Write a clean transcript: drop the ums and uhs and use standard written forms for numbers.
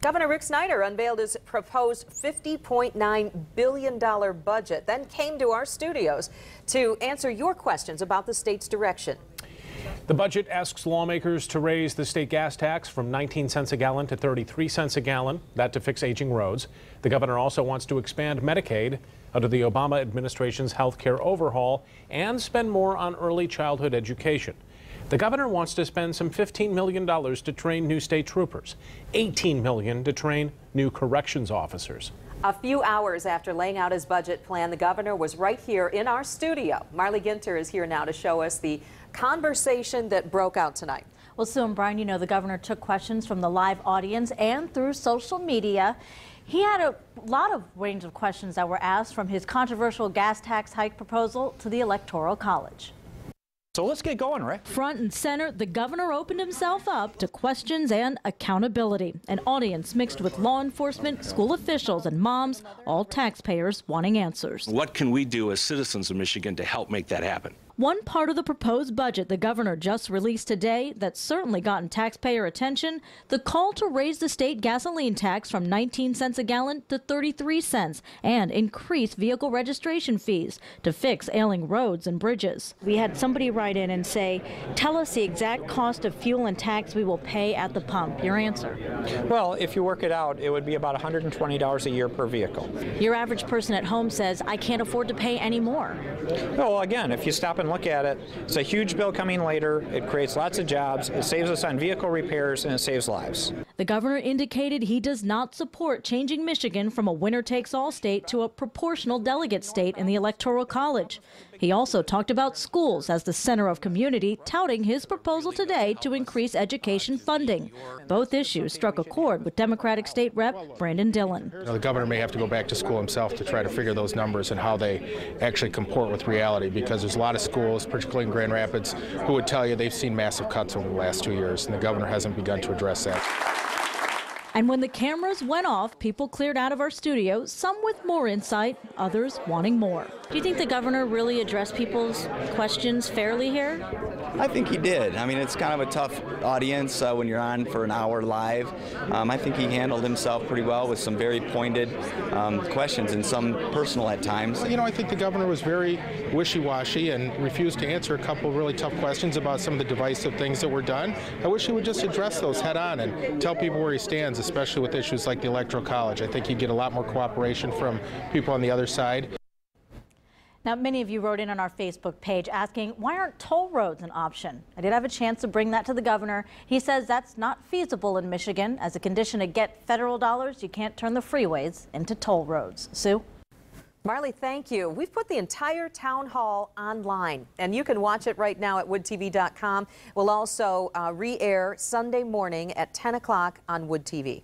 Governor Rick Snyder unveiled his proposed $50.9 billion budget, then came to our studios to answer your questions about the state's direction. The budget asks lawmakers to raise the state gas tax from 19 cents a gallon to 33 cents a gallon, that to fix aging roads. The governor also wants to expand Medicaid under the Obama administration's health care overhaul and spend more on early childhood education. The governor wants to spend some $15 million to train new state troopers, $18 million to train new corrections officers. A few hours after laying out his budget plan, the governor was right here in our studio. Marley Ginter is here now to show us the conversation that broke out tonight. Well, Sue and Brian, you know the governor took questions from the live audience and through social media. He had a lot of range of questions that were asked, from his controversial gas tax hike proposal to the Electoral College. So let's get going, Rick. Front and center, the governor opened himself up to questions and accountability. An audience mixed with law enforcement, school officials, and moms, all taxpayers wanting answers. What can we do as citizens of Michigan to help make that happen? One part of the proposed budget the governor just released today that's certainly gotten taxpayer attention, the call to raise the state gasoline tax from 19 cents a gallon to 33 cents and increase vehicle registration fees to fix ailing roads and bridges. We had somebody write in and say, tell us the exact cost of fuel and tax we will pay at the pump. Your answer? Well, if you work it out, it would be about $120 a year per vehicle. Your average person at home says, I can't afford to pay any more. Well, again, if you stop and look at it, it's a huge bill coming later. It creates lots of jobs. It saves us on vehicle repairs, and it saves lives. The governor indicated he does not support changing Michigan from a winner-takes-all state to a proportional delegate state in the Electoral College. He also talked about schools as the center of community, touting his proposal today to increase education funding. Both issues struck a chord with Democratic State Rep Brandon Dillon. The governor may have to go back to school himself to try to figure those numbers and how they actually comport with reality, because there's a lot of schools, particularly in Grand Rapids, who would tell you they've seen massive cuts over the last 2 years, and the governor hasn't begun to address that. And when the cameras went off, people cleared out of our studio, some with more insight, others wanting more. Do you think the governor really addressed people's questions fairly here? I think he did. I mean, it's kind of a tough audience when you're on for an hour live. I think he handled himself pretty well with some very pointed questions and some personal at times. You know, I think the governor was very wishy-washy and refused to answer a couple of really tough questions about some of the divisive things that were done. I wish he would just address those head on and tell people where he stands, especially with issues like the Electoral College. I think he'd get a lot more cooperation from people on the other side. Now, many of you wrote in on our Facebook page asking, why aren't toll roads an option? I did have a chance to bring that to the governor. He says that's not feasible in Michigan. As a condition to get federal dollars, you can't turn the freeways into toll roads. Sue? Marley, thank you. We've put the entire town hall online, and you can watch it right now at woodtv.com. We'll also re-air Sunday morning at 10 o'clock on Wood TV.